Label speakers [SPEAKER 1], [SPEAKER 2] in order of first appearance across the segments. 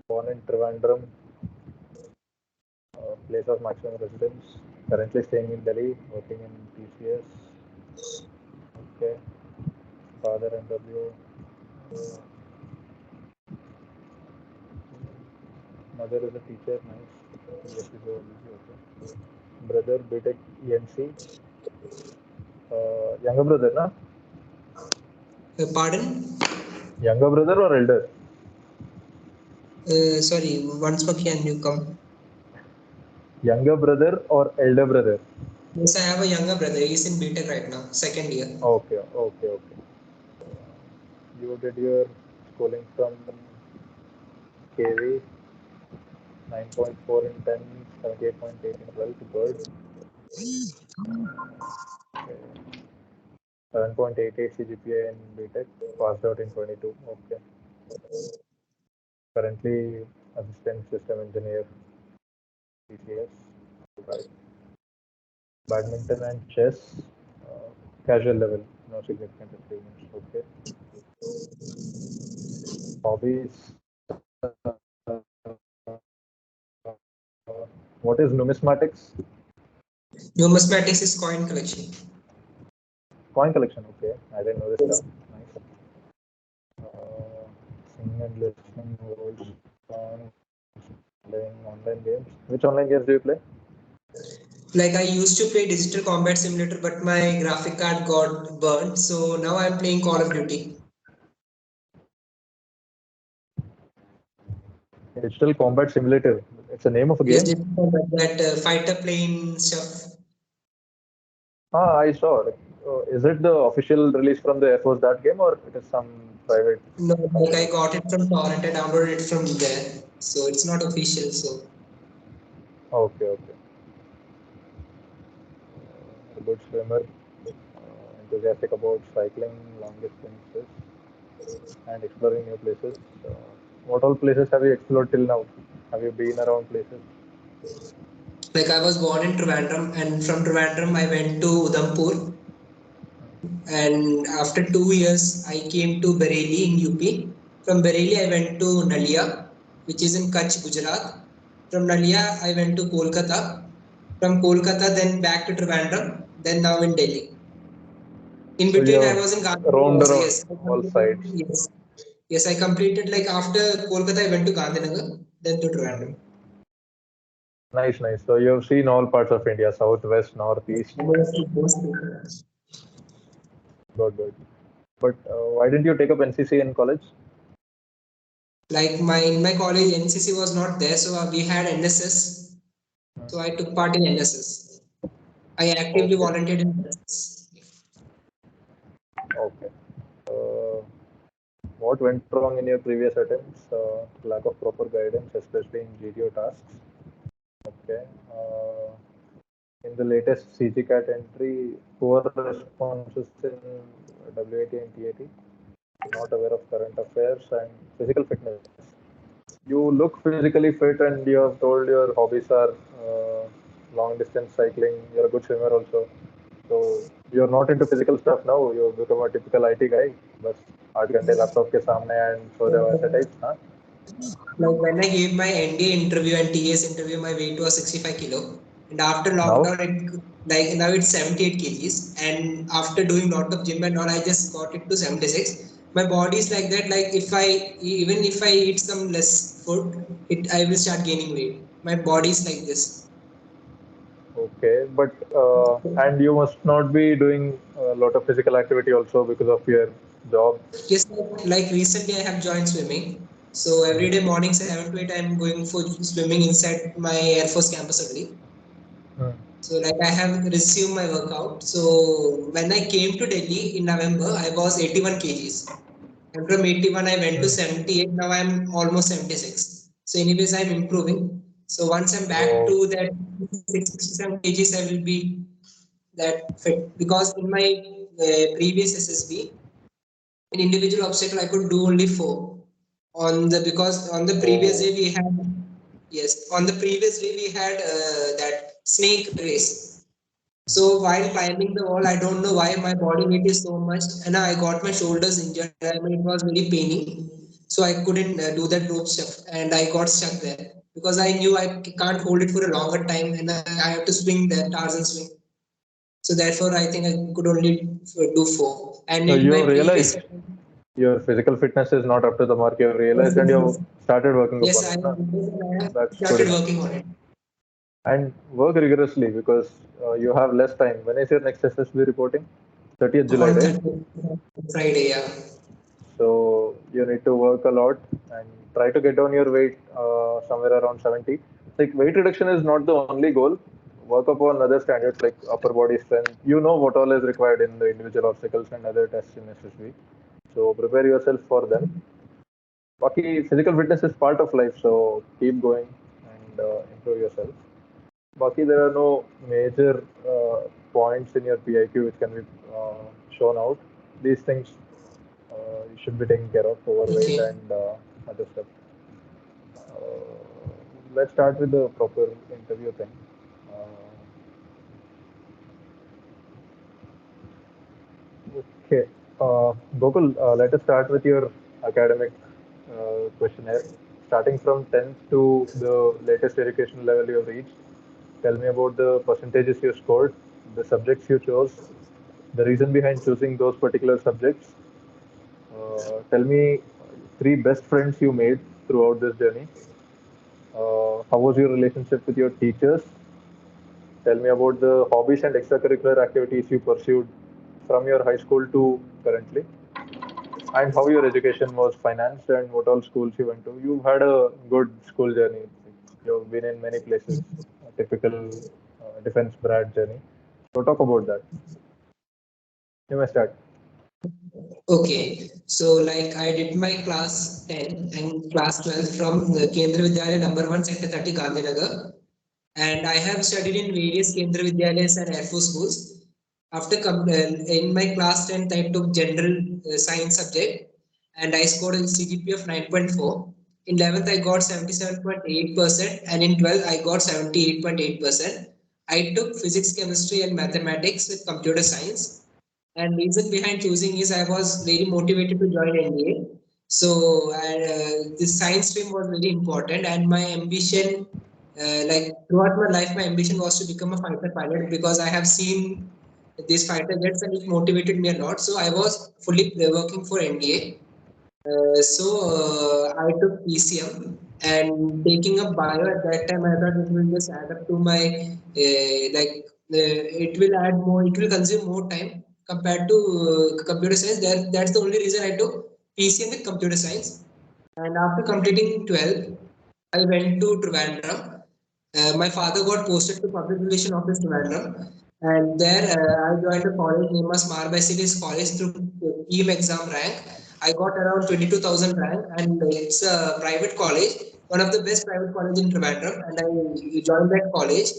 [SPEAKER 1] Born in Trivandrum, place of maximum residence. Currently staying in Delhi, working in TCS. Okay. Father NW. Mother is a teacher. Nice. Yes, is okay. Brother BTech ENC. Younger brother, na?
[SPEAKER 2] Pardon?
[SPEAKER 1] Younger brother or elder?
[SPEAKER 2] Sorry, once more can you come?
[SPEAKER 1] Younger brother or elder brother?
[SPEAKER 2] Yes, I have a younger brother. He's in BTech right now, second year.
[SPEAKER 1] Okay. You did your schooling from KV, 9.4 in 10, 78.8 in 12 to bird. Okay. 7.88 CGPA in BTech, passed out in 22. Okay. Currently, assistant system engineer, TCS. Right. Badminton and chess, casual level, no significant achievements. Okay. Hobbies. What is numismatics?
[SPEAKER 2] Numismatics is coin collection.
[SPEAKER 1] Coin collection. Okay, I didn't know this
[SPEAKER 2] Yes.
[SPEAKER 1] stuff. Nice. Singing and listening words, songs, playing online games. Which online games do you play?
[SPEAKER 2] Like I used to play Digital Combat Simulator, but my graphic card got burned. So now I'm playing Call of Duty.
[SPEAKER 1] Digital Combat Simulator. It's the name of a
[SPEAKER 2] Yes,
[SPEAKER 1] game.
[SPEAKER 2] that fighter plane stuff.
[SPEAKER 1] I saw it. Is it the official release from the Air Force that game, or it is some private?
[SPEAKER 2] No, like I got it from torrent. I downloaded it from there, so it's not official. So
[SPEAKER 1] Okay. A good swimmer, enthusiastic about cycling long distances and exploring new places. What all places have you explored till now? Have you been around places?
[SPEAKER 2] like I was born in Trivandrum, and from Trivandrum I went to Udhampur, and after 2 years I came to Bareilly in UP. From Bareilly I went to Nalia, which is in Kutch, Gujarat. From Nalia I went to Kolkata. From Kolkata then back to Trivandrum. Then now in Delhi. In
[SPEAKER 1] So you
[SPEAKER 2] between I
[SPEAKER 1] have
[SPEAKER 2] was in Gandhinagar
[SPEAKER 1] roamed
[SPEAKER 2] also.
[SPEAKER 1] around
[SPEAKER 2] Yes,
[SPEAKER 1] all sides.
[SPEAKER 2] yes, I completed like after Kolkata I went to Gandhinagar, then to Trivandrum.
[SPEAKER 1] Nice. So you have seen all parts of India, south, west, north, east. Good. But why didn't you take up NCC in college?
[SPEAKER 2] Like in my college NCC was not there, so we had NSS. So I took part in NSS. I actively
[SPEAKER 1] Okay.
[SPEAKER 2] volunteered in NSS.
[SPEAKER 1] Okay. Uh, what went wrong in your previous attempts? Lack of proper guidance, especially in GDO tasks. Okay. In the latest CGCAT entry, poor responses in WAT and TAT, not aware of current affairs and physical fitness. You look physically fit and you have told your hobbies are long distance cycling. You're a good swimmer also. So you're not into physical stuff now. You become a typical IT guy. बस 8 घंटे laptop के सामने and so the वैसे types, huh?
[SPEAKER 2] Like when I gave my NDA interview and TS interview, my weight was 65 kilo. And after
[SPEAKER 1] Now,
[SPEAKER 2] lockdown, like now it's 78 kgs. And after doing lot of gym and all, I just got it to 76. My body is like that. Like even if I eat some less food, I will start gaining weight. My body is like this.
[SPEAKER 1] okay, but and you must not be doing a lot of physical activity also because of your job.
[SPEAKER 2] Yes, like recently I have joined swimming. So every day morning 7 to 8 I'm going for swimming inside my Air Force campus only.
[SPEAKER 1] Hmm.
[SPEAKER 2] So like I have resumed my workout. So when I came to Delhi in November, I was 81 kgs. And from 81 I went to 78. Now I'm almost 76. So anyways I'm improving. So once I'm back
[SPEAKER 1] Oh,
[SPEAKER 2] to that 67 kgs, I will be that fit. Because in my previous SSB, in individual obstacle I could do only 4. Because on the previous day
[SPEAKER 1] oh,
[SPEAKER 2] we had on the previous day we had that snake race. So while climbing the wall, I don't know why my body weight is so much, and I got my shoulders injured. I mean, it was very paining. so I couldn't do that rope stuff, and I got stuck there because I knew I can't hold it for a longer time, and I have to swing that Tarzan swing. So therefore, I think I could only do 4. And
[SPEAKER 1] So
[SPEAKER 2] in
[SPEAKER 1] you
[SPEAKER 2] my
[SPEAKER 1] have
[SPEAKER 2] previous,
[SPEAKER 1] realized your physical fitness is not up to the mark. You have realized and you have started working
[SPEAKER 2] yes,
[SPEAKER 1] upon
[SPEAKER 2] I
[SPEAKER 1] it. No?
[SPEAKER 2] have
[SPEAKER 1] That's good
[SPEAKER 2] started
[SPEAKER 1] enough.
[SPEAKER 2] working on it.
[SPEAKER 1] And work rigorously because you have less time. When is your next SSB reporting? 30th July,
[SPEAKER 2] On
[SPEAKER 1] right?
[SPEAKER 2] 30th Friday, yeah.
[SPEAKER 1] So you need to work a lot and try to get down your weight somewhere around 70. Like weight reduction is not the only goal. Work upon other standards like upper body strength. You know what all is required in the individual obstacles and other tests in SSB. So prepare yourself for them. Baki, physical fitness is part of life, so keep going and improve yourself. Baki, there are no major points in your PIQ which can be shown out. These things you should be taking care of overweight
[SPEAKER 2] Okay.
[SPEAKER 1] and other stuff. Let's start with the proper interview thing. Okay, Gokul, let us start with your academic questionnaire. Starting from 10th to the latest education level you have reached, tell me about the percentages you scored, the subjects you chose, the reason behind choosing those particular subjects. Tell me three best friends you made throughout this journey. How was your relationship with your teachers? Tell me about the hobbies and extracurricular activities you pursued from your high school to currently, and how your education was financed and what all schools you went to. You've had a good school journey. You've been in many places, a typical defense brat journey. So talk about that. You may start.
[SPEAKER 2] Okay, so like I did my class 10 and class 12 from the Kendra Vidyalaya number 1 sector 30 Gandhinagar, and I have studied in various Kendra Vidyalayas and Air Force schools. After in my class 10th, I took general science subject and I scored a CGPA of 9.4. In 11th, I got 77.8%, and in 12th, I got 78.8%. I took physics, chemistry, and mathematics with computer science. And reason behind choosing is I was very motivated to join NDA. So this science stream was very important, and my ambition, like throughout my life, my ambition was to become a fighter pilot because I have seen these fighter jets and it motivated me a lot. So I was fully working for NDA. I took PCM, and taking up bio at that time, I thought it will just add up to my it will add more, it will consume more time compared to computer science. That's the only reason I took PCM with computer science. And after completing 12, I went to Trivandrum. My father got posted to Public Relation Office Trivandrum, and there I joined a college named as Marbasilis College through team exam rank. I got around 22,000 rank, and it's a private college, one of the best private college in Trivandrum, and I joined that college.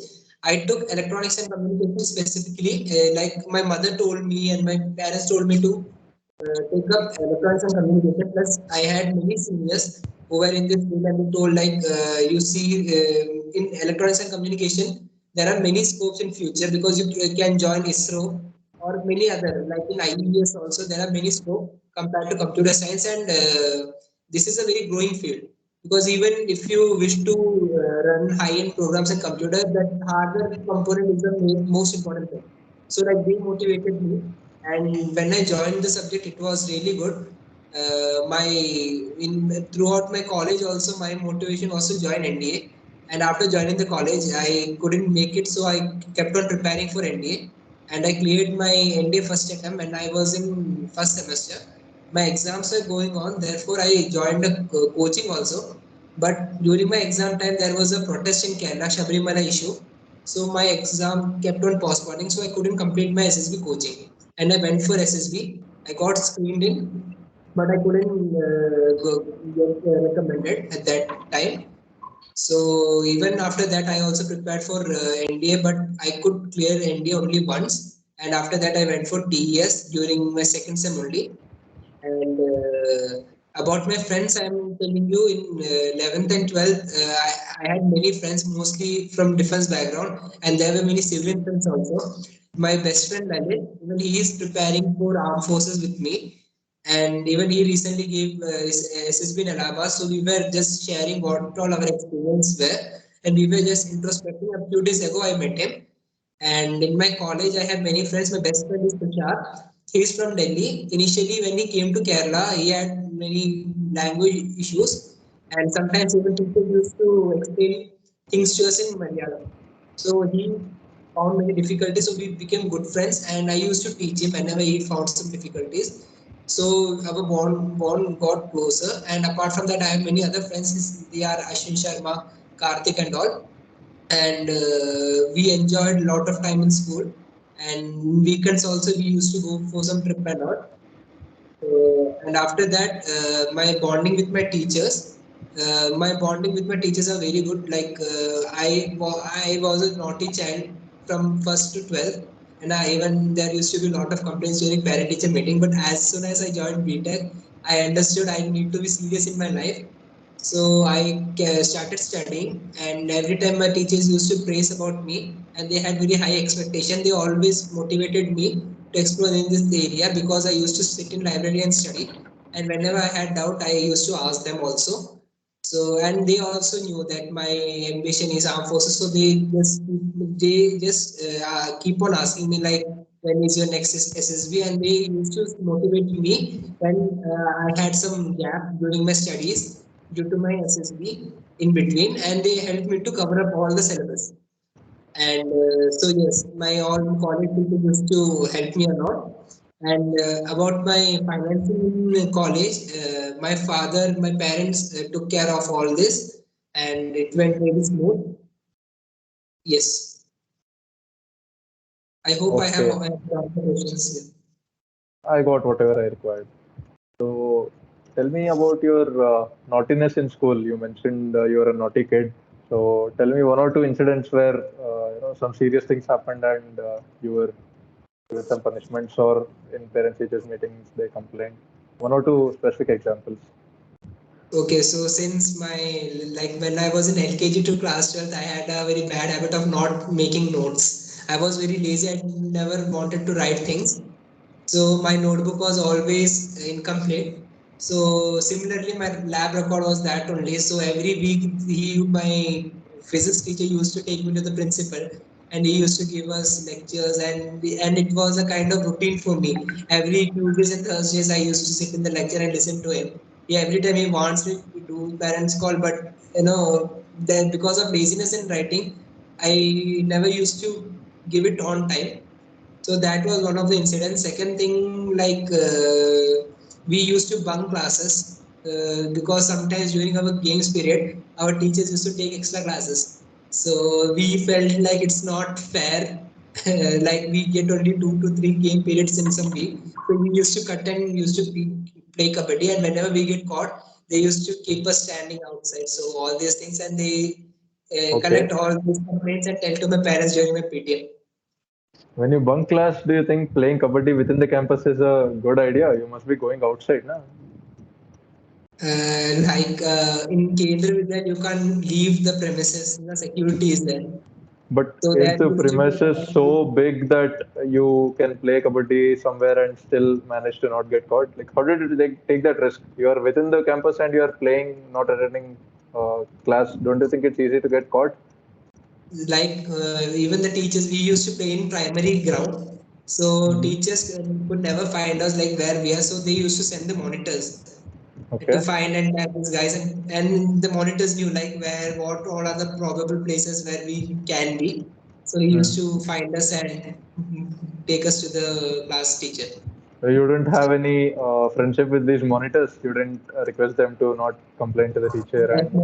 [SPEAKER 2] I took electronics and communication specifically. Like my mother told me and my parents told me to take up electronics and communication. Plus, I had many seniors who were in this field and they told like you see in electronics and communication there are many scopes in future because you can join ISRO or many other like in IES also there are many scope compared to computer science, and this is a very growing field because even if you wish to run high-end programs in computer, that hardware component is the most important thing. So like they motivated me, and when I joined the subject, it was really good. My in throughout my college also my motivation was to join NDA, and after joining the college I couldn't make it, so I kept on preparing for NDA, and I cleared my NDA first attempt and I was in first semester. My exams were going on, therefore I joined a coaching also, but during my exam time there was a protest in Kerala, Shabrimala issue, so my exam kept on postponing, so I couldn't complete my SSB coaching. And I went for SSB. I got screened in, but I couldn't get recommended at that time. So even after that, I also prepared for NDA, but I could clear NDA only once. And after that, I went for TES during my second sem only. And about my friends, I'm telling you, in 11th and 12th, I had many friends, mostly from defense background, and there were many civilian friends also. My best friend Lalit, even he is preparing for armed forces with me, and even he recently gave his SSB in Allahabad. So we were just sharing what all our experience were, and we were just introspecting. A few days ago, I met him, and in my college, I have many friends. My best friend is Tushar. He's from Delhi. Initially, when he came to Kerala, he had many language issues, and sometimes even people used to explain things to us in Malayalam. So he found many difficulties. So we became good friends, and I used to teach him whenever he found some difficulties. So our bond got closer. And apart from that, I have many other friends. They are Ashwin Sharma, Karthik, and all. And we enjoyed a lot of time in school. And weekends also we used to go for some trip and all. And after that, my bonding with my teachers are very good. Like I was a naughty child from first to 12th, and even there used to be a lot of complaints during parent teacher meeting. But as soon as I joined BTech, I understood I need to be serious in my life. So I started studying, and every time my teachers used to praise about me, and they had very high expectation. They always motivated me to explore in this area because I used to sit in library and study. And whenever I had doubt, I used to ask them also. So, and they also knew that my ambition is armed forces. So they just keep on asking me like, when is your next SSB? And they used to motivate me when I had some gap during my studies due to my SSB in between, and they helped me to cover up all the syllabus. And so yes, my all college people used to help me a lot. And about my financing in college, my parents took care of all this, and it went very smooth. Yes, I hope I have
[SPEAKER 1] Okay,
[SPEAKER 2] answered all the questions.
[SPEAKER 1] I got whatever I required. So tell me about your naughtiness in school. You mentioned you were a naughty kid. So tell me one or two incidents where some serious things happened and you were given some punishments, or in parents teachers meetings they complained. One or two specific examples.
[SPEAKER 2] Okay, so since my like when I was in LKG to class 12th, I had a very bad habit of not making notes. I was very lazy. I never wanted to write things. So my notebook was always incomplete. So similarly, my lab record was that only. So every week, my physics teacher used to take me to the principal, and he used to give us lectures, and it was a kind of routine for me. Every Tuesdays and Thursdays, I used to sit in the lecture and listen to him. Yeah, every time he wants me to do parents call, but then because of laziness in writing, I never used to give it on time. So that was one of the incidents. Second thing, like we used to bunk classes because sometimes during our games period, our teachers used to take extra classes. So we felt like it's not fair. Like we get only 2 to 3 game periods in some week. So we used to cut and used to play kabaddi, and whenever we get caught, they used to keep us standing outside. So all these things, and they collect
[SPEAKER 1] Okay.
[SPEAKER 2] all these complaints and tell to my parents during my PTM.
[SPEAKER 1] When you bunk class, do you think playing kabaddi within the campus is a good idea? You must be going outside, na?
[SPEAKER 2] In Kendra Vidya, you can't leave the premises. The security is there.
[SPEAKER 1] But
[SPEAKER 2] So
[SPEAKER 1] is
[SPEAKER 2] there
[SPEAKER 1] the
[SPEAKER 2] used to be
[SPEAKER 1] premises so big that you can play kabaddi somewhere and still manage to not get caught? Like, how did you take that risk? You are within the campus and you are playing, not attending class. Don't you think it's easy to get caught?
[SPEAKER 2] even the teachers, we used to play in primary ground. So
[SPEAKER 1] Hmm.
[SPEAKER 2] teachers could never find us like where we are. So they used to send the monitors to
[SPEAKER 1] Okay.
[SPEAKER 2] find and tag these guys, and the monitors knew like what all are the probable places where we can be. So he
[SPEAKER 1] Hmm.
[SPEAKER 2] used to find us and take us to the class teacher.
[SPEAKER 1] So you didn't have any friendship with these monitors. You didn't request them to not complain to the teacher
[SPEAKER 2] Like
[SPEAKER 1] and.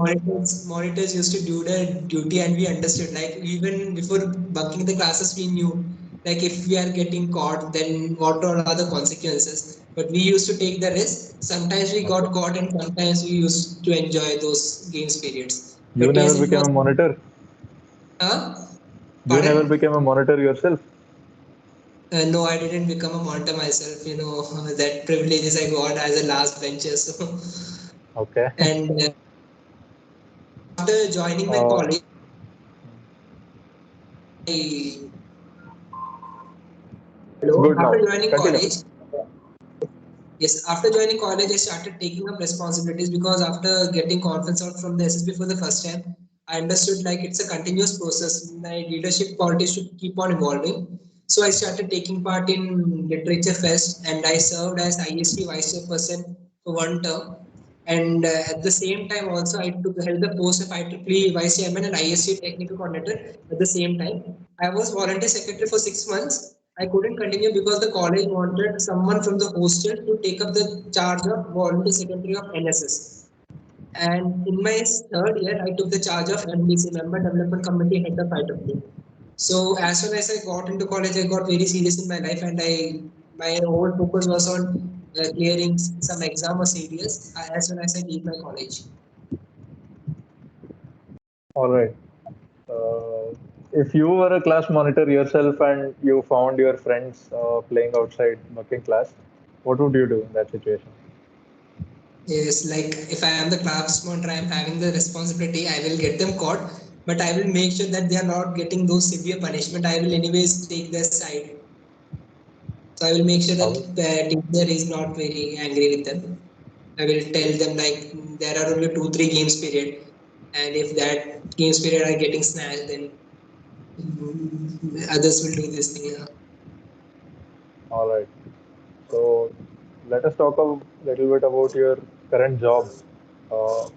[SPEAKER 2] monitors used to do their duty, and we understood. Like even before bunking the classes, we knew like if we are getting caught, then what are the consequences. But we used to take the risk. Sometimes we
[SPEAKER 1] Okay.
[SPEAKER 2] got caught, and sometimes we used to enjoy those games periods.
[SPEAKER 1] You
[SPEAKER 2] But yes,
[SPEAKER 1] never
[SPEAKER 2] it
[SPEAKER 1] became
[SPEAKER 2] was.
[SPEAKER 1] a monitor. You never
[SPEAKER 2] Pardon?
[SPEAKER 1] became a monitor yourself.
[SPEAKER 2] No, I didn't become a monitor myself. That privileges I got as a last bencher. So,
[SPEAKER 1] Okay.
[SPEAKER 2] and after joining my
[SPEAKER 1] Uh,
[SPEAKER 2] college,
[SPEAKER 1] it's
[SPEAKER 2] hello.
[SPEAKER 1] good
[SPEAKER 2] After
[SPEAKER 1] now.
[SPEAKER 2] joining
[SPEAKER 1] Continue.
[SPEAKER 2] college, Yes, after joining college, I started taking up responsibilities because after getting conference out from the SSB for the first time, I understood like it's a continuous process. My leadership qualities should keep on evolving. So I started taking part in Literature Fest and I served as IST Vice Chairperson for one term. And at the same time, also I took held the post of IEEE Vice Chairman and IST Technical Coordinator at the same time. I was volunteer secretary for 6 months. I couldn't continue because the college wanted someone from the hostel to take up the charge of volunteer secretary of NSS. And in my third year, I took the charge of MDC, Member Development Committee Head of IEEE. So as soon as I got into college, I got very serious in my life, and my whole focus was on clearing some exam or CDS as soon as I leave my college.
[SPEAKER 1] All right. Uh, if you were a class monitor yourself and you found your friends playing outside bunking class, what would you do in that situation?
[SPEAKER 2] Yes, like if I am the class monitor, I am having the responsibility. I will get them caught, but I will make sure that they are not getting those severe punishment. I will anyways take their side. So I will make sure that
[SPEAKER 1] How?
[SPEAKER 2] the teacher is not very angry with them. I will tell them like there are only 2-3 games period, and if that games period are getting snatched, then others will do this thing. Yeah.
[SPEAKER 1] All right. So let us talk a little bit about your current job.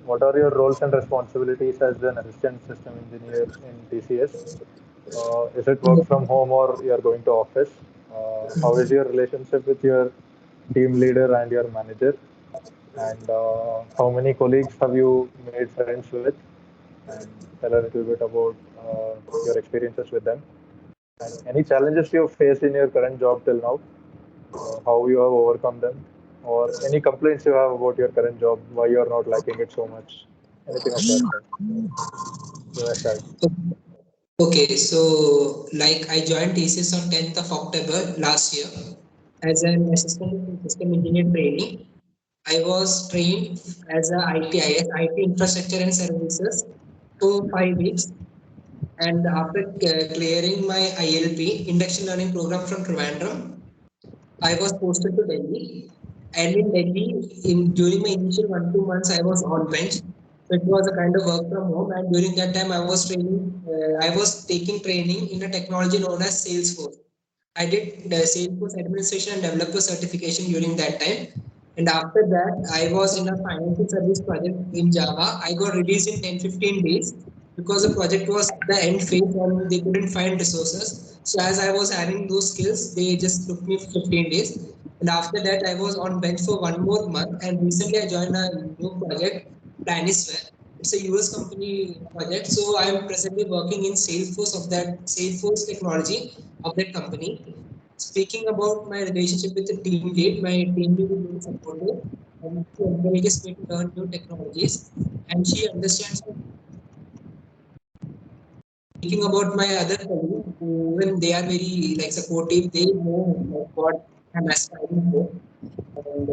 [SPEAKER 1] What are your roles and responsibilities as an assistant system engineer in TCS? Is it work from home or you are going to office? How is your relationship with your team leader and your manager? And how many colleagues have you made friends with? And tell a little bit about your experiences with them. And any challenges you have faced in your current job till now, how you have overcome them, or any complaints you have about your current job, why you are not liking it so much, anything of that sort. You may start.
[SPEAKER 2] Okay, so like I joined TCS on 10th of October last year as an assistant system engineer trainee. I was trained as a ITIS, IT infrastructure and services for 5 weeks. And after clearing my ILP, induction learning program from Trivandrum, I was posted to Delhi. And in Delhi, during my initial 1-2 months, I was on bench. So it was a kind of work from home. And during that time, I was taking training in a technology known as Salesforce. I did the Salesforce administration and developer certification during that time. And after that, I was in a financial service project in Java. I got released in 10-15 days because the project was at the end phase and they couldn't find resources. So as I was having those skills, they just took me for 15 days. And after that, I was on bench for one more month. And recently, I joined a new project, Planisware. It's a US company project. So I'm presently working in Salesforce of that Salesforce technology of that company. Speaking about my relationship with the team lead, my team lead is very supportive and she encourages me to learn new technologies and she understands me. Speaking about my other colleagues, even they are very like supportive, they know like, what I'm aspiring for. And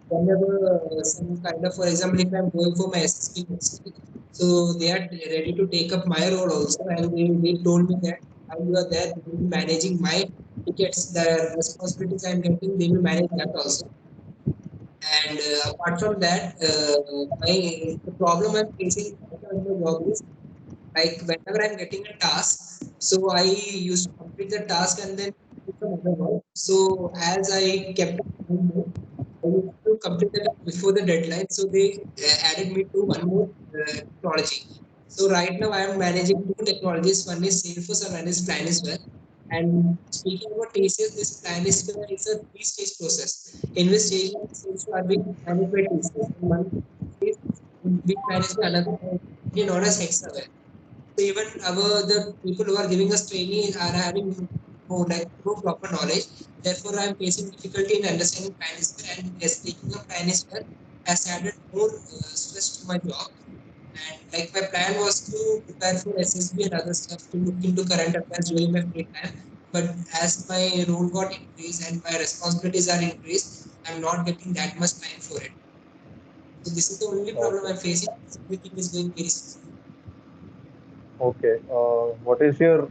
[SPEAKER 2] whenever some kind of, for example, if I'm going for my SSB next week, so they are ready to take up my role also, and they told me that while you are there, they will be managing my tickets, the responsibilities I'm getting, they will manage that also. And apart from that, the problem I'm facing right now in my job is like whenever I'm getting a task, so I used to complete the task and then do some other work. So as I kept on I used to complete it before the deadline. So they added me to one more technology. So right now I am managing two technologies. One is Salesforce and one is Planisware. And speaking about TCS, this Planisware is a three-stage process. In which stage Salesforce are being managed by TCS. And one stage is being managed by another company known as Hexaware. So even the people who are giving us training are having no proper knowledge. Therefore, I am facing difficulty in understanding Planisware and yes, taking up Planisware has added more stress to my job. And like my plan was to prepare for SSB and other stuff to look into current affairs during my free time. But as my role got increased and my responsibilities are increased, I'm not getting that much time for it. So this is the only problem
[SPEAKER 1] Okay.
[SPEAKER 2] I'm facing. Everything is going very smooth.
[SPEAKER 1] Okay. What is your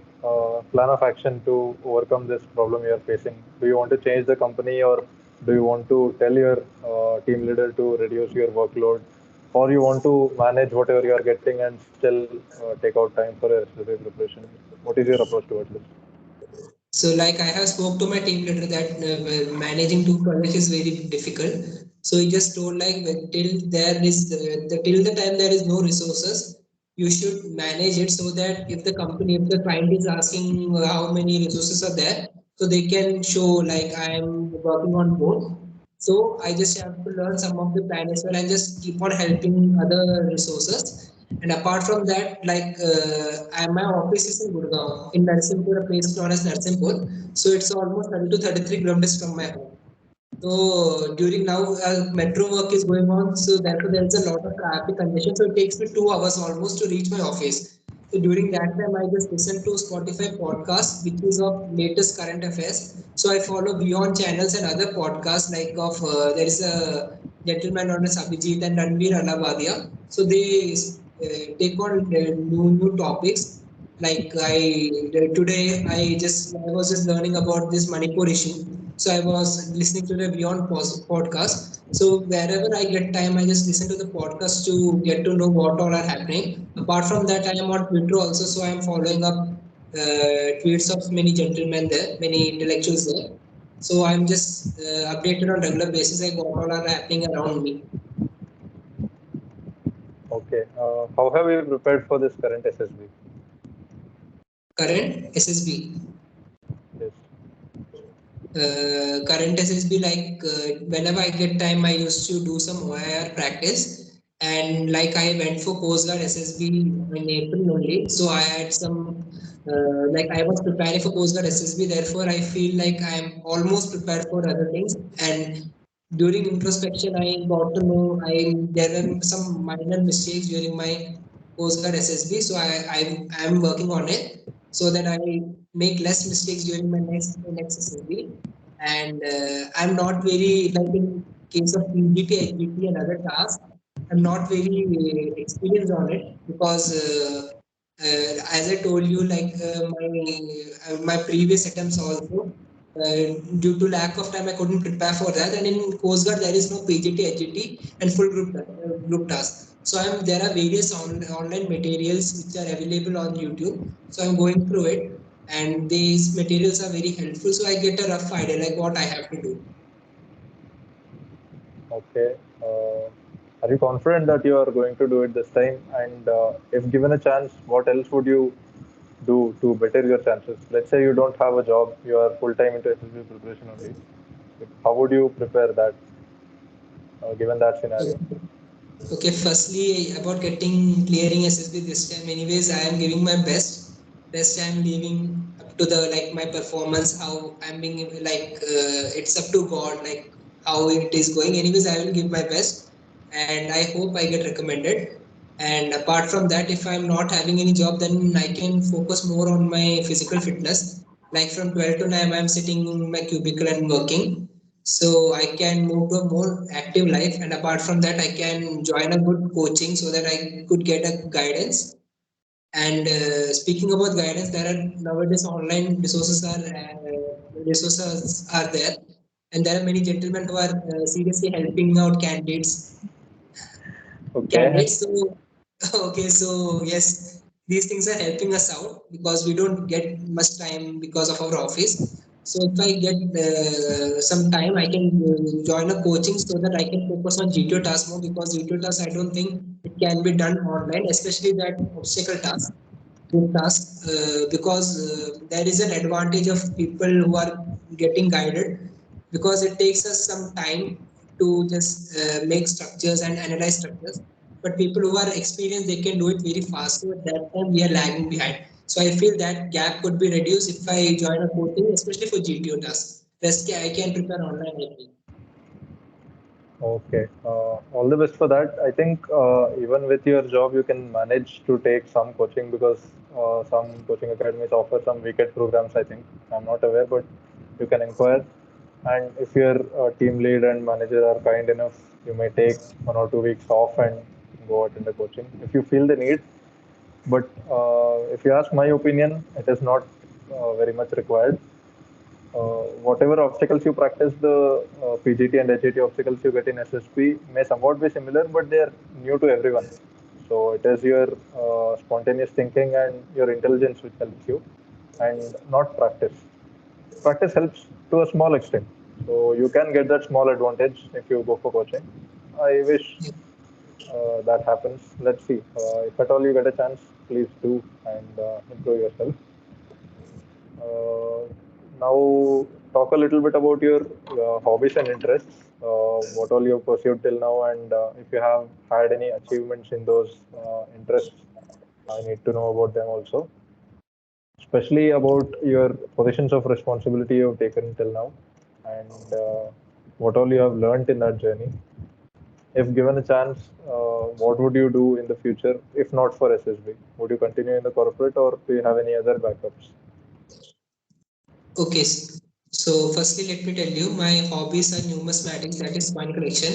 [SPEAKER 1] plan of action to overcome this problem you are facing? Do you want to change the company or Do you want to tell your team leader to reduce your workload, or you want to manage whatever you are getting and still take out time for your SSB preparation? What is your approach towards this?
[SPEAKER 2] So like I have spoke to my team leader that managing two projects is very difficult. So he just told like till there is till the time there is no resources, you should manage it so that if the company, if the client is asking how many resources are there, so they can show like I am working on both. So I just have to learn some of the plan as well and just keep on helping other resources. And apart from that, like my office is in Gurgaon, in Narsimpur, a place known as Narsimpur. So it's almost 30 to 33 kilometers from my home. So during now metro work is going on, so therefore there is a lot of traffic congestion. So it takes me 2 hours almost to reach my office. So during that time, I just listen to Spotify podcast, which is of latest current affairs. So I follow Beyond channels and other podcasts like of there is a gentleman known as Abhijit and Ranveer Alabadia. So they take on new topics. Like today, I was just learning about this Manipur issue. So I was listening to the Beyond podcast. So wherever I get time, I just listen to the podcast to get to know what all are happening. Apart from that, I am on Twitter also, so I am following up tweets of many gentlemen there, many intellectuals there. So I'm just updated on regular basis, like what all are happening around me.
[SPEAKER 1] Okay. How have you prepared for this current SSB?
[SPEAKER 2] Current SSB.
[SPEAKER 1] Yes.
[SPEAKER 2] Current SSB, like whenever I get time, I used to do some OIR practice. And like I went for Coast Guard SSB in April only. So I had some, like I was preparing for Coast Guard SSB. Therefore, I feel like I'm almost prepared for other things. And during introspection, I got to know there were some minor mistakes during my Coast Guard SSB. So I am working on it so that I make less mistakes during my next SSB. And I'm not very like in case of PPDT, HGT and other tasks. I'm not very experienced on it because as I told you, like my previous attempts also. Due to lack of time, I couldn't prepare for that. And in Coast Guard, there is no PGT, HGT, and full group task. So there are various online materials which are available on YouTube. So I'm going through it, and these materials are very helpful. So I get a rough idea like what I have to do.
[SPEAKER 1] Okay. Are you confident that you are going to do it this time? And if given a chance, what else would you do to better your chances? Let's say you don't have a job, you are full time into SSB preparation only. How would you prepare that given that scenario?
[SPEAKER 2] Okay, firstly about getting clearing SSB this time. Anyways, I am giving my best. Best I am leaving up to the like my performance. How I'm being like it's up to God. Like how it is going. Anyways, I will give my best, and I hope I get recommended. And apart from that, if I'm not having any job, then I can focus more on my physical fitness. Like from 12 to 9, I'm sitting in my cubicle and working, so I can move to a more active life. And apart from that, I can join a good coaching so that I could get a guidance. And speaking about guidance, there are nowadays online resources are there, and there are many gentlemen who are seriously helping out
[SPEAKER 1] Okay.
[SPEAKER 2] candidates. So, okay, so yes, these things are helping us out because we don't get much time because of our office. So if I get some time, I can join a coaching so that I can focus on GTO task more because GTO task I don't think it can be done online, especially that obstacle task good task because there is an advantage of people who are getting guided because it takes us some time to just make structures and analyze structures, but people who are experienced they can do it very fast, so at that time we are lagging behind. So I feel that gap could be reduced if I join a coaching, especially for GTO tasks. Rest I can prepare online, I think.
[SPEAKER 1] Okay. All the best for that. I think even with your job, you can manage to take some coaching because some coaching academies offer some weekend programs. I think I'm not aware, but you can inquire. And if your team lead and manager are kind enough, you may take 1 or 2 weeks off and go attend the coaching if you feel the need. But if you ask my opinion, it is not very much required. whatever obstacles you practice, the PGT and HAT obstacles you get in SSB may somewhat be similar, but they are new to everyone. So it is your spontaneous thinking and your intelligence which helps you, and not practice. Practice helps to a small extent. So you can get that small advantage if you go for coaching. I wish that happens. Let's see. If at all you get a chance, please do and improve yourself. Uh, Now, talk a little bit about your hobbies and interests. What all you have pursued till now, and if you have had any achievements in those interests, I need to know about them also, especially about your positions of responsibility you have taken till now, and what all you have learned in that journey. If given a chance, what would you do in the future if not for SSB? Would you continue in the corporate, or do you have any other backups?
[SPEAKER 2] Okay, so firstly, let me tell you, my hobbies are numismatics, that is coin collection.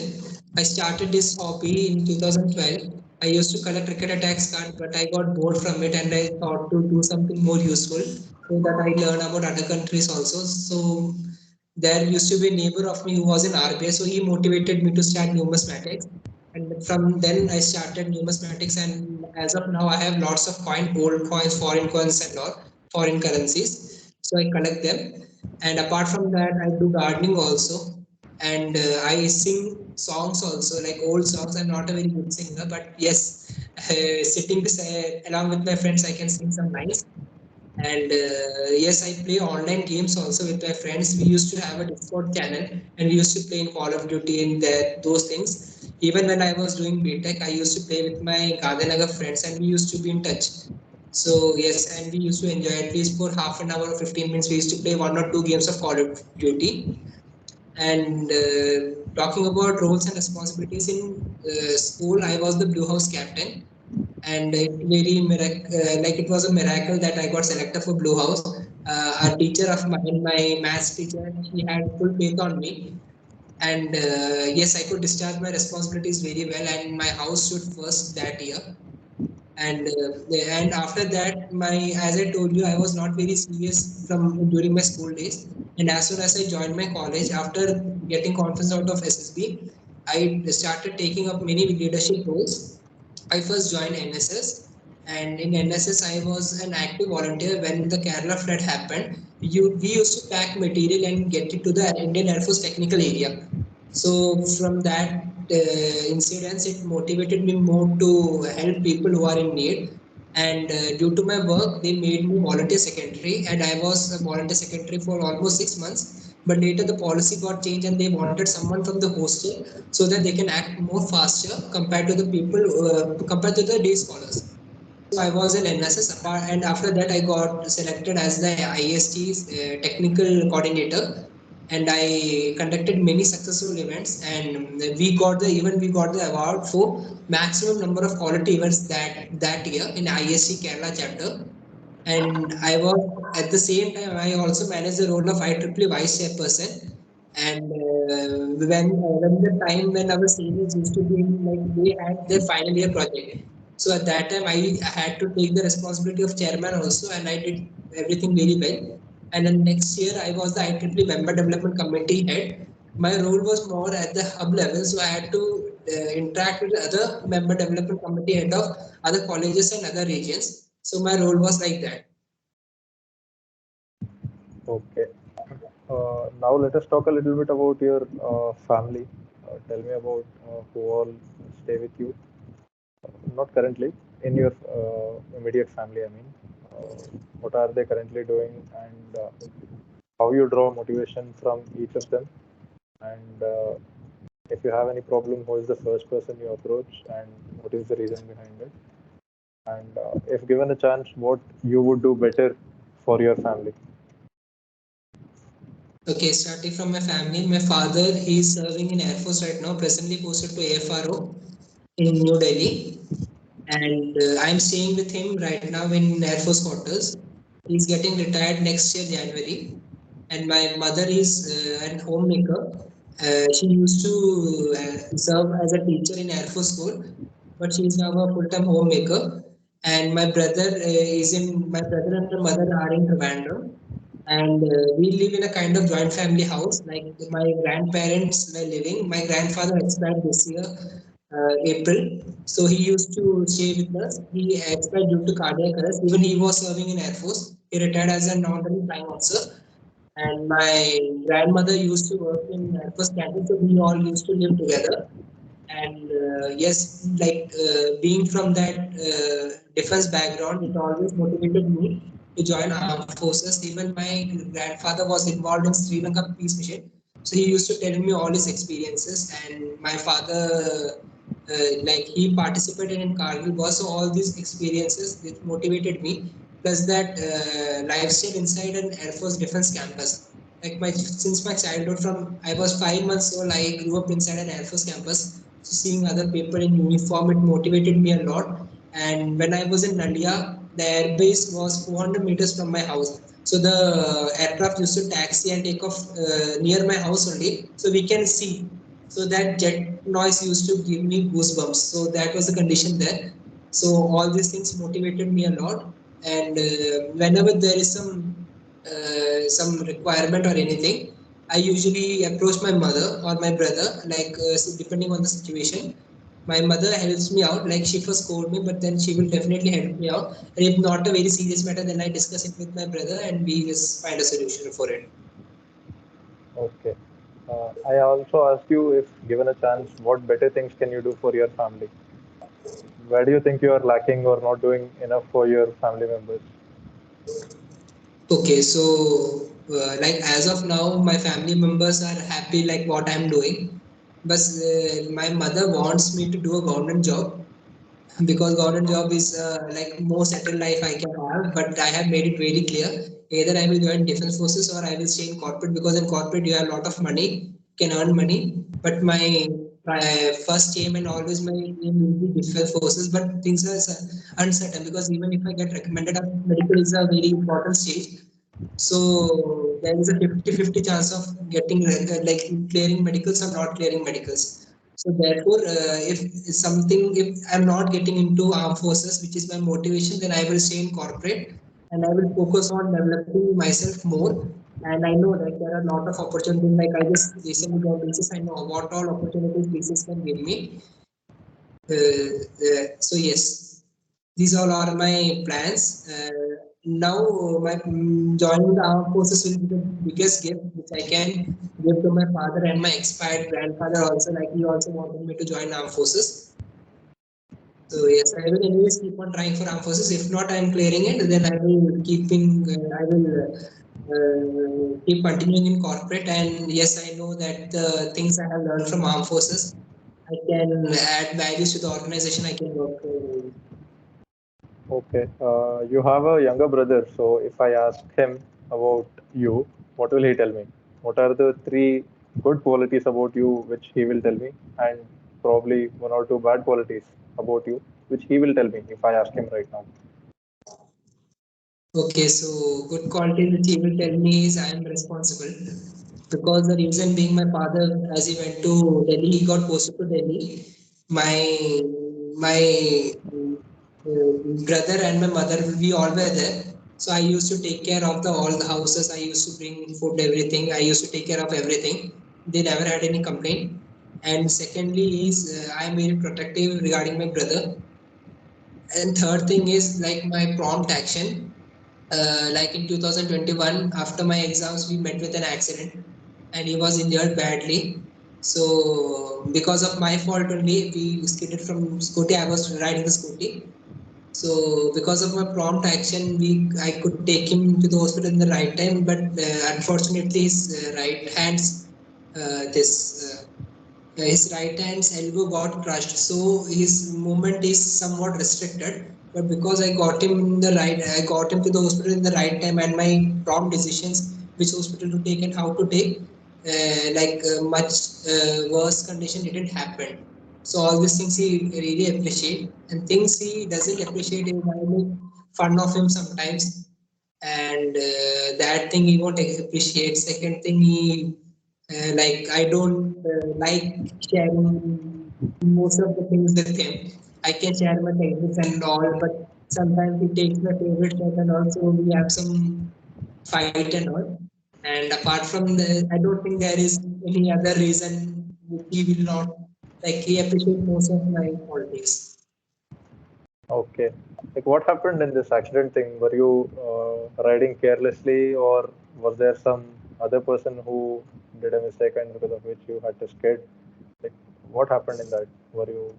[SPEAKER 2] I started this hobby in 2012. I used to collect cricket attacks card, but I got bored from it and I thought to do something more useful so that I learn about other countries also. So there used to be a neighbor of me who was in RBI, so he motivated me to start numismatics. And from then I started numismatics, and as of now, I have lots of old coins, foreign coins, and all foreign currencies. So I collect them. And apart from that, I do gardening also, and I sing songs also, like old songs. I'm not a very good singer, but yes, sitting along with my friends, I can sing some lines. And yes, I play online games also with my friends. We used to have a Discord channel and we used to play in Call of Duty and those things. Even when I was doing BTech, I used to play with my Gandhinagar friends and we used to be in touch. So yes, and we used to enjoy at least for half an hour or 15 minutes. We used to play 1 or 2 games of Call of Duty. And talking about roles and responsibilities in school, I was the Blue House captain, and it was a miracle that I got selected for Blue House. A teacher of mine, my maths teacher, he had full faith on me, and yes, I could discharge my responsibilities very well, and my house stood first that year. And after that, my as I told you, I was not very serious from during my school days. And as soon as I joined my college, after getting confidence out of SSB, I started taking up many leadership roles. I first joined NSS, and in NSS I was an active volunteer when the Kerala flood happened. We used to pack material and get it to the Indian Air Force technical area. So from that incidents, it motivated me more to help people who are in need. And due to my work, they made me volunteer secretary, and I was a volunteer secretary for almost 6 months. But later the policy got changed, and they wanted someone from the hostel so that they can act more faster compared to the people compared to the day scholars. So I was in NSS, and after that I got selected as the IST's technical coordinator, and I conducted many successful events, and we got the award for maximum number of quality events that year in IST Kerala chapter. And I was at the same time I also managed the role of IEEE vice chairperson. And when the time when our seniors used to be in, like they had their final year project, so at that time I had to take the responsibility of chairman also, and I did everything very well. And then next year I was the IEEE member development committee head. My role was more at the hub level, so I had to interact with the other member development committee head of other colleges and other regions. So my role was like that.
[SPEAKER 1] Okay. Now let us talk a little bit about your family. Tell me about who all stay with you. Not currently, in your immediate family. I mean, what are they currently doing, and how you draw motivation from each of them, and if you have any problem, who is the first person you approach, and what is the reason behind it, and if given a chance, what you would do better for your family.
[SPEAKER 2] Okay, starting from my family, my father is serving in Air Force right now, presently posted to AFRO in New Delhi, and I'm staying with him right now in Air Force quarters. He's getting retired next year January, and my mother is an homemaker. She used to serve as a teacher in Air Force School, but she is now a full-time homemaker. And my brother and my mother are in Trivandrum. And we live in a kind of joint family house. Like my grandparents were living. My grandfather expired this year, April. So he used to stay with us. He expired due to cardiac arrest. Even he was serving in Air Force. He retired as a non-resident flying officer. And my grandmother used to work in Air Force canteen, so we all used to live together. And yes, like being from that defense background, it always motivated me to join armed forces. Even my grandfather was involved in Sri Lanka peace mission, so he used to tell me all his experiences. And my father, like he participated in Kargil war, so all these experiences which motivated me, plus that lifestyle inside an Air Force defense campus. Like my since my childhood, from I was 5 months old, I grew up inside an Air Force campus. So seeing other people in uniform, it motivated me a lot. And when I was in Nadia, the air base was 400 meters from my house. So the aircraft used to taxi and take off near my house only, so we can see. So that jet noise used to give me goosebumps. So that was the condition there. So all these things motivated me a lot. And whenever there is some requirement or anything, I usually approach my mother or my brother, like depending on the situation. My mother helps me out, like she first scold me, but then she will definitely help me out. And if not a very serious matter, then I discuss it with my brother and we just find a solution for it.
[SPEAKER 1] Okay. I also asked you, if given a chance, what better things can you do for your family? Where do you think you are lacking or not doing enough for your family members?
[SPEAKER 2] Okay, so like as of now, my family members are happy like what I'm doing, but my mother wants me to do a government job, because government job is like more settled life I can have. But I have made it very clear, either I will join defense forces or I will stay in corporate, because in corporate you have a lot of money, can earn money. But my first aim and always my aim will be defense forces. But things are uncertain, because even if I get recommended, medical is a very important stage. So there is a 50-50 chance of getting like clearing medicals or not clearing medicals. So therefore, if something, if I'm not getting into armed forces, which is my motivation, then I will stay in corporate and I will focus on developing myself more. And I know that there are a lot of opportunities. Like I just recently got basis, I know what all opportunities basis can give me. So yes, these all are my plans. Now, my joining the armed forces will be the biggest gift which I can give to my father and my expired grandfather also. Like he also wanted me to join armed forces. So yes, I will anyways keep on trying for armed forces. If not, I am clearing it. Then I will I will keep continuing in corporate. And yes, I know that the things I have learned from armed forces, I can add values to the organization. I can work.
[SPEAKER 1] Okay. You have a younger brother, so if I ask him about you, what will he tell me? What are the three good qualities about you which he will tell me, and probably one or two bad qualities about you which he will tell me if I ask him right now?
[SPEAKER 2] Okay, so good quality which he will tell me is I am responsible, because the reason being, my father, as he went to Delhi, he got posted to Delhi. My brother and my mother, we all were there. So I used to take care of the all the houses. I used to bring food, everything. I used to take care of everything. They never had any complaint. And secondly is I am very protective regarding my brother. And third thing is like my prompt action. Like in 2021, after my exams, we met with an accident and he was injured badly. So because of my fault only, we skidded from scooty. I was riding the scooty. So because of my prompt action, I could take him to the hospital in the right time. But unfortunately, his right hands, this his right hand's elbow got crushed, so his movement is somewhat restricted. But because I got him to the hospital in the right time, and my prompt decisions, which hospital to take and how to take, much worse condition didn't happen. So all these things he really appreciate, and things he doesn't appreciate is I make fun of him sometimes, and that thing he won't appreciate. Second thing, he like I don't like sharing most of the things with him. I can share my textbooks and all, but sometimes he takes my favorite stuff, and also we have some. fight and all. And apart from the, I don't think there is any other reason which he will not like. He appreciate most of my qualities.
[SPEAKER 1] Okay. Like what happened in this accident thing? Were you riding carelessly, or was there some other person who did a mistake and because of which you had to skid? Like what happened in that? Were you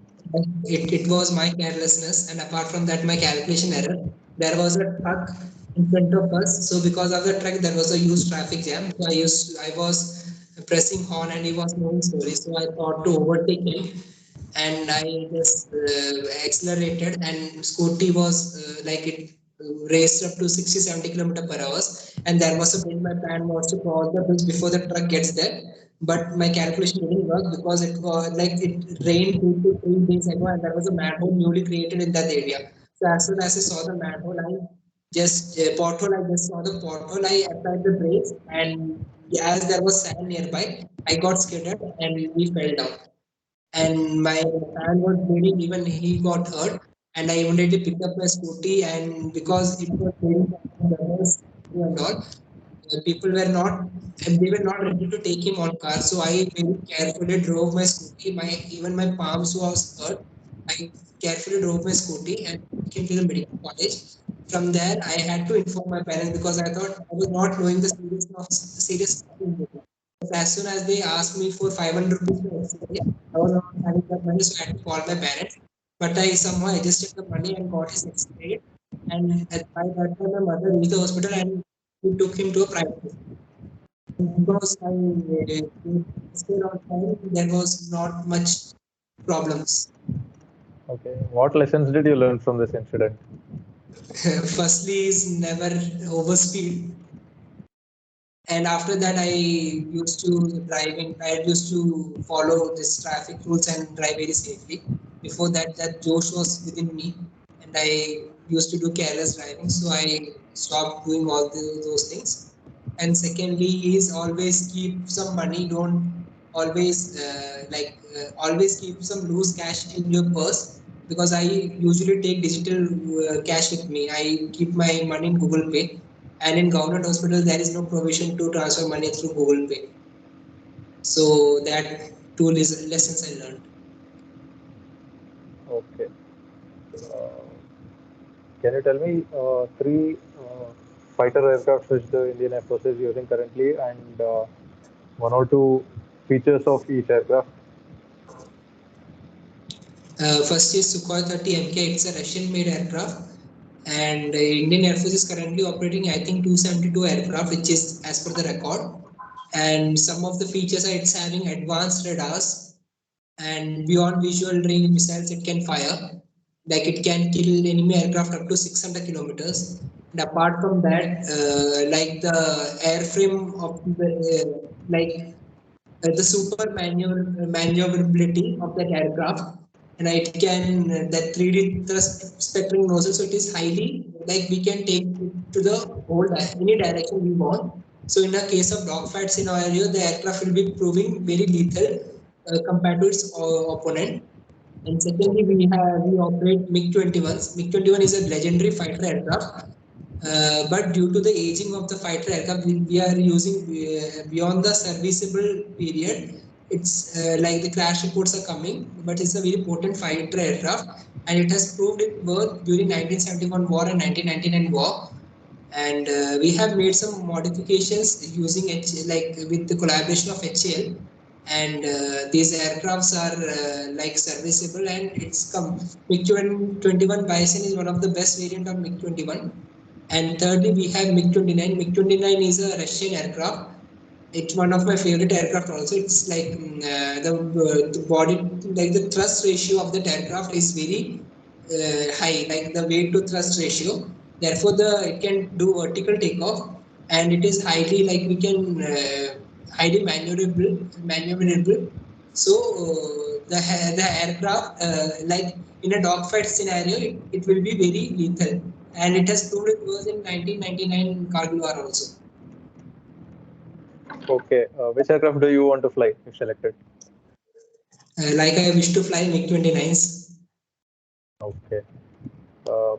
[SPEAKER 2] It was my carelessness, and apart from that, my calculation error. There was a truck in front of us, so because of the truck, there was a huge traffic jam. So I was pressing horn, and he was moving slowly. So I thought to overtake him, and I just accelerated, and scooty was like it raced up to 60 70 kilometer per hour, and there was a bridge. My plan was to cross the bridge before the truck gets there, but my calculation didn't work because it was like it rained 2 to 3 days ago, and there was a manhole newly created in that area. So as soon as I saw the manhole, I just pothole. I just saw the pothole. I applied the brakes, and as there was sand nearby, I got skidded and we fell down. And my hand was bleeding. Even he got hurt, and I immediately picked up my scooty. And because it was very and all, people were not, and they were not ready to take him on car. So I very carefully drove my scooty. My even my palms was hurt. I carefully drove my scooty and came to the medical college. From there, I had to inform my parents because I thought I was not knowing the seriousness. As soon as they asked me for 500 rupees for X-ray, I was not having that money, so I had to call my parents. But I somehow adjusted the money and got his X-ray. And by that time, my mother reached the hospital and we took him to a private hospital. Because I stayed on time, there was not much problems.
[SPEAKER 1] okay? What lessons did you learn from this incident?
[SPEAKER 2] Firstly, is never overspeed. And after that, I used to follow this traffic rules and drive very safely. Before that, that Josh was within me, and I used to do careless driving. So I stopped doing all those things. And secondly, is always keep some money. Don't always always keep some loose cash in your purse, because I usually take digital cash with me. I keep my money in Google Pay, and in government hospital there is no provision to transfer money through Google Pay. So that two lessons I learned.
[SPEAKER 1] Okay. Uh, can you tell me three fighter aircraft which the Indian Air Force is using currently, and one or two features of each aircraft?
[SPEAKER 2] First is Sukhoi 30 MK. It's a Russian-made aircraft, and Indian Air Force is currently operating, I think, 272 aircraft, which is as per the record. And some of the features are it's having advanced radars, and beyond visual range missiles it can fire. Like it can kill enemy aircraft up to 600 kilometers. And apart from that, like the airframe of the the super maneuverability of that aircraft, and it can that 3D thrust spectrum nozzle, so it is highly like we can take it to the whole any direction we want. So in a case of dogfight scenario, the aircraft will be proving very lethal compared to its opponent. And secondly, we operate MiG-21s. MiG-21 is a legendary fighter aircraft, but due to the aging of the fighter aircraft, we are using beyond the serviceable period. It's like the crash reports are coming, but it's a very potent fighter aircraft, and it has proved its worth during 1971 war and 1999 war. And we have made some modifications using like with the collaboration of HAL, and these aircrafts are like serviceable, and it's come. MiG-21 Bison is one of the best variant of MiG-21. And thirdly, we have MiG-29. MiG-29 is a Russian aircraft. It's one of my favorite aircraft also. It's like the body, like the thrust ratio of that aircraft is very high, like the weight to thrust ratio. Therefore, it can do vertical takeoff, and it is highly like we can highly maneuverable. So the aircraft like in a dogfight scenario, it will be very lethal, and it has proved it was in 1999 Kargil War also.
[SPEAKER 1] Okay. Which aircraft do you want to fly if selected?
[SPEAKER 2] Like I wish to fly MiG-29s.
[SPEAKER 1] Okay.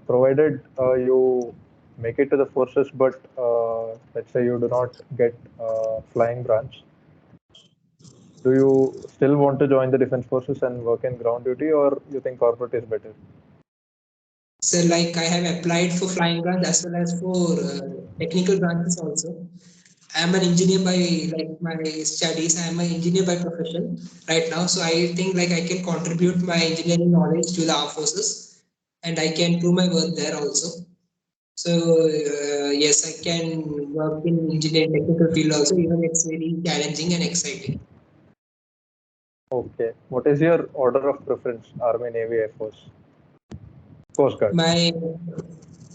[SPEAKER 1] Provided you make it to the forces, but let's say you do not get flying branch, do you still want to join the defense forces and work in ground duty, or you think corporate is better?
[SPEAKER 2] So like I have applied for flying branch as well as for technical branches also. I am an engineer by like my studies. I am an engineer by profession right now. So I think like I can contribute my engineering knowledge to the armed forces, and I can prove my worth there also. So yes, I can work in engineering technical field also, even it's very challenging and exciting.
[SPEAKER 1] Okay. What is your order of preference? Army, Navy, Air Force, Coast Guard?
[SPEAKER 2] My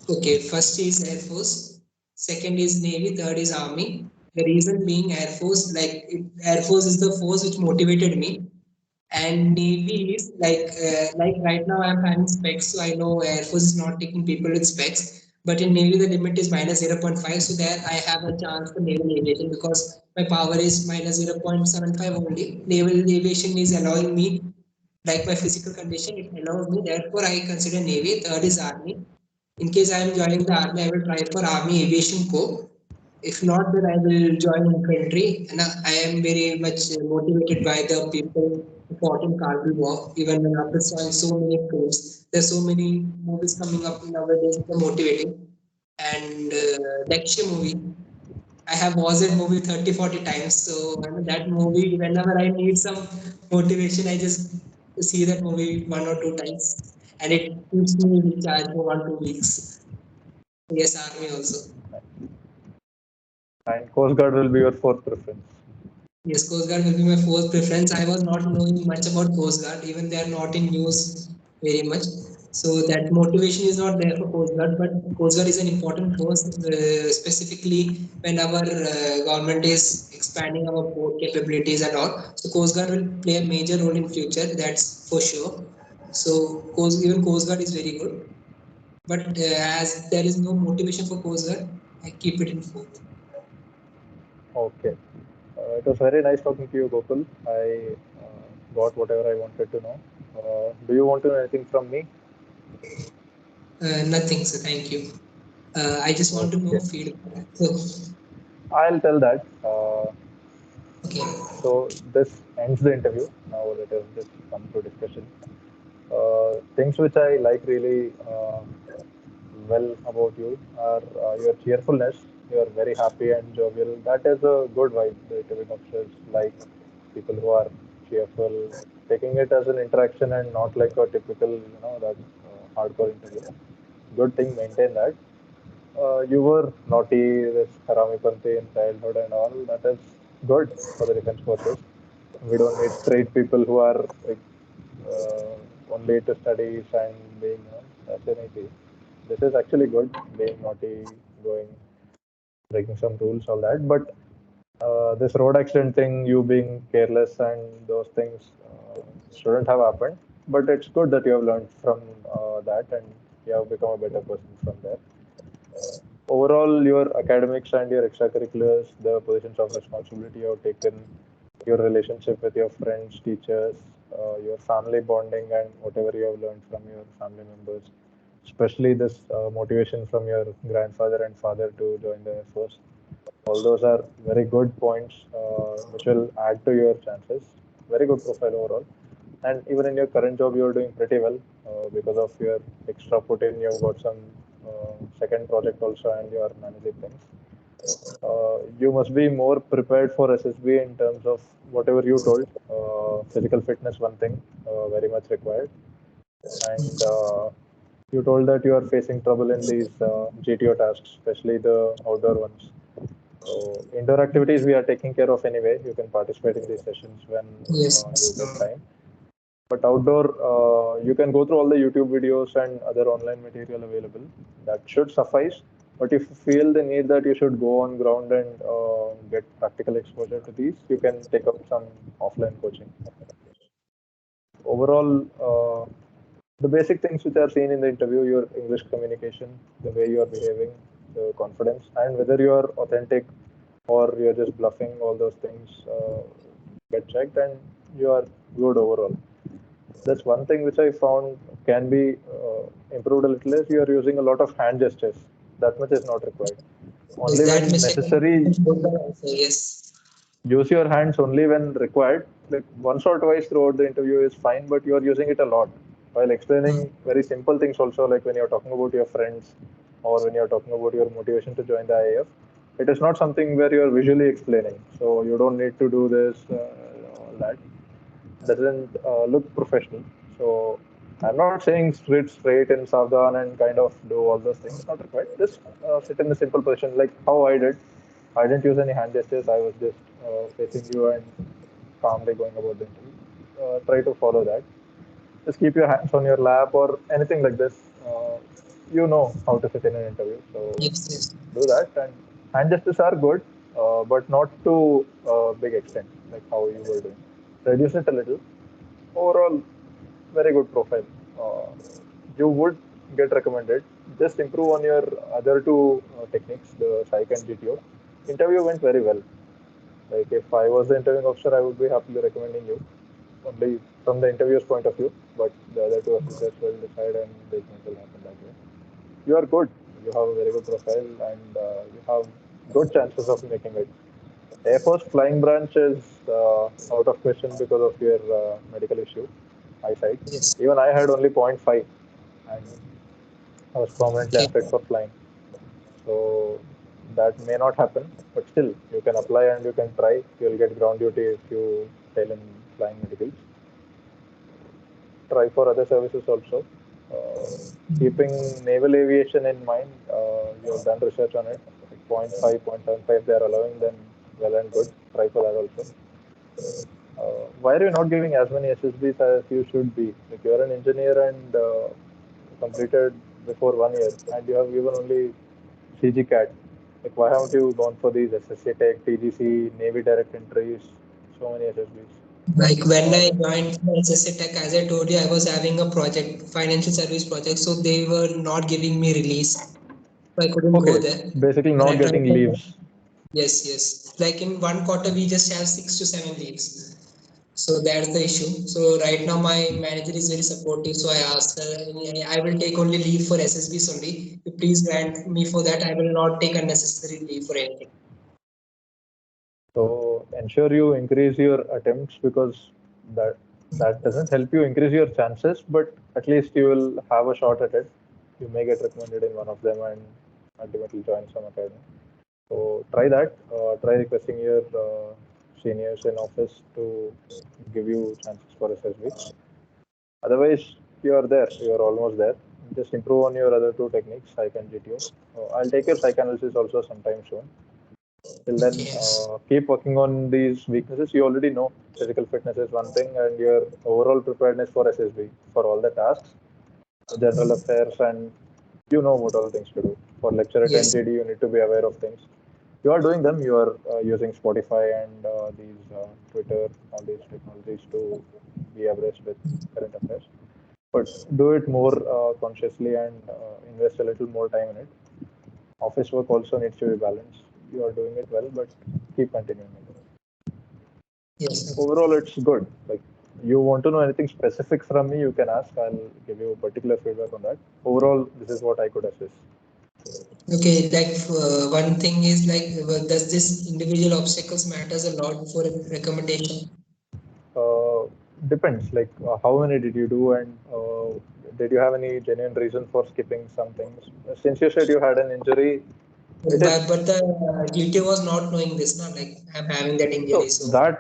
[SPEAKER 2] okay, first is Air Force, second is Navy, third is Army. The reason being Air Force, Air Force is the force which motivated me, and Navy is like right now I'm having specs, so I know Air Force is not taking people with specs. But in Navy, the limit is minus 0.5, so there I have a chance for naval aviation because my power is minus 0.75 only. Naval aviation is allowing me, like my physical condition, it allows me. Therefore, I consider Navy. Third is Army. In case I am joining the Army, I will try for Army Aviation Corps. If not, then I will join infantry. And I am very much motivated by the people who fought in Kargil War. Even after seeing so many films, there's so many movies coming up nowadays. They're motivating. And Daksha movie, I have watched that movie 30, 40 times. So I mean, that movie, whenever I need some motivation, I just see that movie 1 or 2 times. And it keeps me recharged for 1, 2 weeks. Yes, Army also.
[SPEAKER 1] And Coast Guard will be your fourth preference.
[SPEAKER 2] Yes, Coast Guard will be my fourth preference. I was not knowing much about Coast Guard, even they are not in news very much. So that motivation is not there for Coast Guard, but Coast Guard is an important force, specifically when our government is expanding our port capabilities and all. So Coast Guard will play a major role in future. That's for sure. So even Coast Guard is very good, but as there is no motivation for Coast Guard, I keep it in fourth.
[SPEAKER 1] Okay. It was very nice talking to you, Gokul. I got whatever I wanted to know. Do you want to know anything from me?
[SPEAKER 2] Nothing, so thank you. I just want to know
[SPEAKER 1] Okay.
[SPEAKER 2] feedback. So,
[SPEAKER 1] I'll tell that.
[SPEAKER 2] okay.
[SPEAKER 1] So this ends the interview. Now let us just come to discussion. Things which I like really well about you are your cheerfulness. You are very happy and jovial. That is a good vibe. The interviewing officers like people who are cheerful, taking it as an interaction and not like a typical, that hardcore interview. Good thing, maintain that. You were naughty, this Haramipante in childhood and all. That is good for the defense forces. We don't need straight people who are like, only to studies and being fascinated. This is actually good, being naughty, going, breaking some rules, all that. But this road accident thing, you being careless and those things shouldn't have happened. But it's good that you have learned from that and you have become a better person from there. Overall, your academics and your extracurriculars, the positions of responsibility you have taken, your relationship with your friends, teachers, your family bonding, and whatever you have learned from your family members, especially this motivation from your grandfather and father to join the Air Force. All those are very good points which will add to your chances. Very good profile overall. And even in your current job, you're doing pretty well because of your extra put in. You've got some second project also, and you are managing things. You must be more prepared for SSB in terms of whatever you told. Physical fitness, one thing, very much required. And you told that you are facing trouble in these GTO tasks, especially the outdoor ones. So indoor activities we are taking care of anyway. You can participate in these sessions when you
[SPEAKER 2] Yes.
[SPEAKER 1] get time. But outdoor, you can go through all the YouTube videos and other online material available. That should suffice. But if you feel the need that you should go on ground and get practical exposure to these, you can take up some offline coaching. Overall, the basic things which are seen in the interview, your English communication, the way you are behaving, the confidence, and whether you are authentic or you're just bluffing, all those things get checked and you are good overall. That's one thing which I found can be improved a little is you are using a lot of hand gestures. That much is not required. Only
[SPEAKER 2] that
[SPEAKER 1] when
[SPEAKER 2] mistake
[SPEAKER 1] necessary.
[SPEAKER 2] also, yes.
[SPEAKER 1] Use your hands only when required. Like once or twice throughout the interview is fine, but you are using it a lot while explaining very simple things also, like when you're talking about your friends or when you're talking about your motivation to join the IAF. It is not something where you're visually explaining, so you don't need to do this, all that doesn't look professional. So I'm not saying sit straight in Savdan and kind of do all those things. Not required. Just sit in a simple position like how I did. I didn't use any hand gestures. I was just facing you and calmly going about the interview. Try to follow that. Just keep your hands on your lap or anything like this. You know how to sit in an interview. So
[SPEAKER 2] Yes, yes.
[SPEAKER 1] do that. And hand gestures are good, but not to a big extent, like how you were doing. Reduce it a little. Overall, very good profile. Uh, you would get recommended. Just improve on your other two techniques, the psych and GTO. Interview went very well. Like if I was the interviewing officer, I would be happily recommending you only from the interviewer's point of view. But the other two officers will decide, and judgment will happen that way. You are good. You have a very good profile, and you have good chances of making it. Air Force flying branch is out of question because of your medical issue, eyesight.
[SPEAKER 2] Yes.
[SPEAKER 1] Even I had only point 0.5 and I was permanently
[SPEAKER 2] Okay.
[SPEAKER 1] unfit for flying. So that may not happen, but still you can apply and you can try. You'll get ground duty if you fail in flying medicals. Try for other services also. Keeping naval aviation in mind, you have done research on it. Like point 0.5, 0.75 they are allowing, then well and good. Try for that also. Why are you not giving as many SSBs as you should be? Like you're an engineer and completed before 1 year, and you have given only CG CAT. Like why haven't you gone for these SSC Tech, TGC, Navy Direct Entries, so many SSBs?
[SPEAKER 2] Like when I joined SSC Tech, as I told you, I was having a project, financial service project, so they were not giving me release. So I couldn't go
[SPEAKER 1] Okay,
[SPEAKER 2] there.
[SPEAKER 1] basically
[SPEAKER 2] When
[SPEAKER 1] not
[SPEAKER 2] I tried
[SPEAKER 1] getting
[SPEAKER 2] to,
[SPEAKER 1] leaves.
[SPEAKER 2] yes, yes. Like in one quarter, we just have 6 to 7 leaves. So that's the issue. So right now, my manager is very supportive. So I asked her, I will take only leave for SSBs only. You please grant me for that. I will not take unnecessary leave for anything.
[SPEAKER 1] So ensure you increase your attempts because that that doesn't help you increase your chances, but at least you will have a shot at it. You may get recommended in one of them and ultimately join some academy. So try that. Try requesting your seniors in office to give you chances for SSB. Otherwise, you are there. You are almost there. Just improve on your other two techniques, psych and GTO. I'll take your psychoanalysis also sometime soon. Till then,
[SPEAKER 2] Yes.
[SPEAKER 1] keep working on these weaknesses. You already know physical fitness is one thing, and your overall preparedness for SSB for all the tasks, general affairs, and you know what all things to do. For lecture at
[SPEAKER 2] Yes.
[SPEAKER 1] NGD, you need to be aware of things. You are doing them. You are using Spotify and these Twitter, all these technologies to be abreast with current affairs. But do it more consciously and invest a little more time in it. Office work also needs to be balanced. You are doing it well, but keep continuing it.
[SPEAKER 2] Yes.
[SPEAKER 1] Overall, it's good. Like you want to know anything specific from me, you can ask. I'll give you particular feedback on that. Overall, this is what I could assess.
[SPEAKER 2] Okay, like one thing is like, does this individual obstacles matters a lot for recommendation?
[SPEAKER 1] Uh, Depends. Like how many did you do, and did you have any genuine reason for skipping some things? Since you said you had an injury, it is
[SPEAKER 2] But the GT was not knowing this, not like I'm having that injury.
[SPEAKER 1] so
[SPEAKER 2] So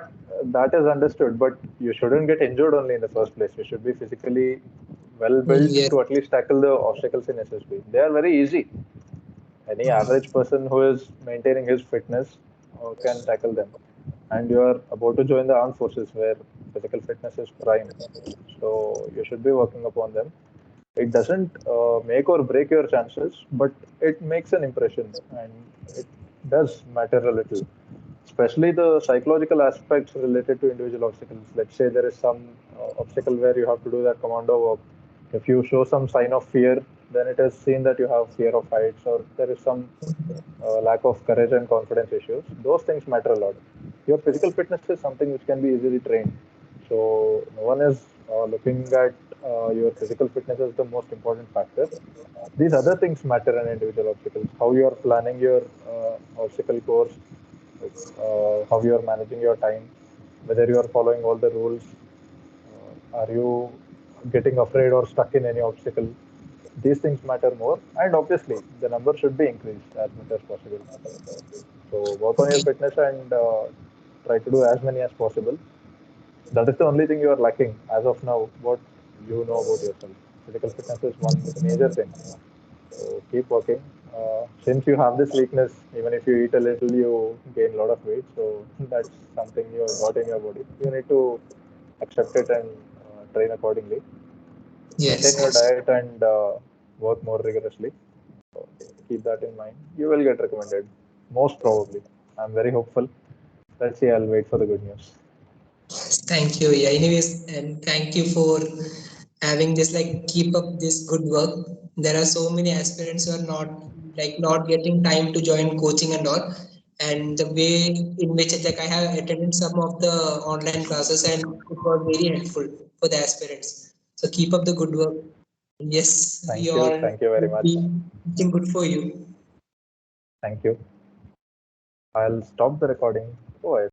[SPEAKER 1] that is understood. But you shouldn't get injured only in the first place. You should be physically well built
[SPEAKER 2] yes,
[SPEAKER 1] to at least tackle the obstacles in SSB. They are very easy. Any average person who is maintaining his fitness can tackle them. And you are about to join the armed forces where physical fitness is prime. So you should be working upon them. It doesn't make or break your chances, but it makes an impression and it does matter a little. Especially the psychological aspects related to individual obstacles. Let's say there is some obstacle where you have to do that commando work. If you show some sign of fear, then it is seen that you have fear of heights or there is some lack of courage and confidence issues. Those things matter a lot. Your physical fitness is something which can be easily trained. So no one is looking at your physical fitness is the most important factor. These other things matter in individual obstacles. How you are planning your obstacle course, how you are managing your time, whether you are following all the rules, are you getting afraid or stuck in any obstacle. These things matter more, and obviously the number should be increased as much as possible. So work on your
[SPEAKER 2] Okay.
[SPEAKER 1] fitness and try to do as many as possible. That is the only thing you are lacking as of now. What you know about yourself. Physical fitness is one major thing. So keep working. Since you have this weakness, even if you eat a little, you gain a lot of weight. So that's something you have got in your body. You need to accept it and train accordingly. Maintain
[SPEAKER 2] Yes,
[SPEAKER 1] your
[SPEAKER 2] yes.
[SPEAKER 1] diet and work more rigorously. So keep that in mind. You will get recommended, most probably. I'm very hopeful. Let's see. I'll wait for the good news.
[SPEAKER 2] Thank you. Yeah, anyways, and thank you for having this, like, keep up this good work. There are so many aspirants who are not getting time to join coaching and all. And the way in which, like, I have attended some of the online classes and it was very helpful for the aspirants. So keep up the good work. Yes, we
[SPEAKER 1] Thank you.
[SPEAKER 2] all
[SPEAKER 1] Thank you very
[SPEAKER 2] would
[SPEAKER 1] much.
[SPEAKER 2] be looking good for you.
[SPEAKER 1] Thank you. I'll stop the recording. Oh, I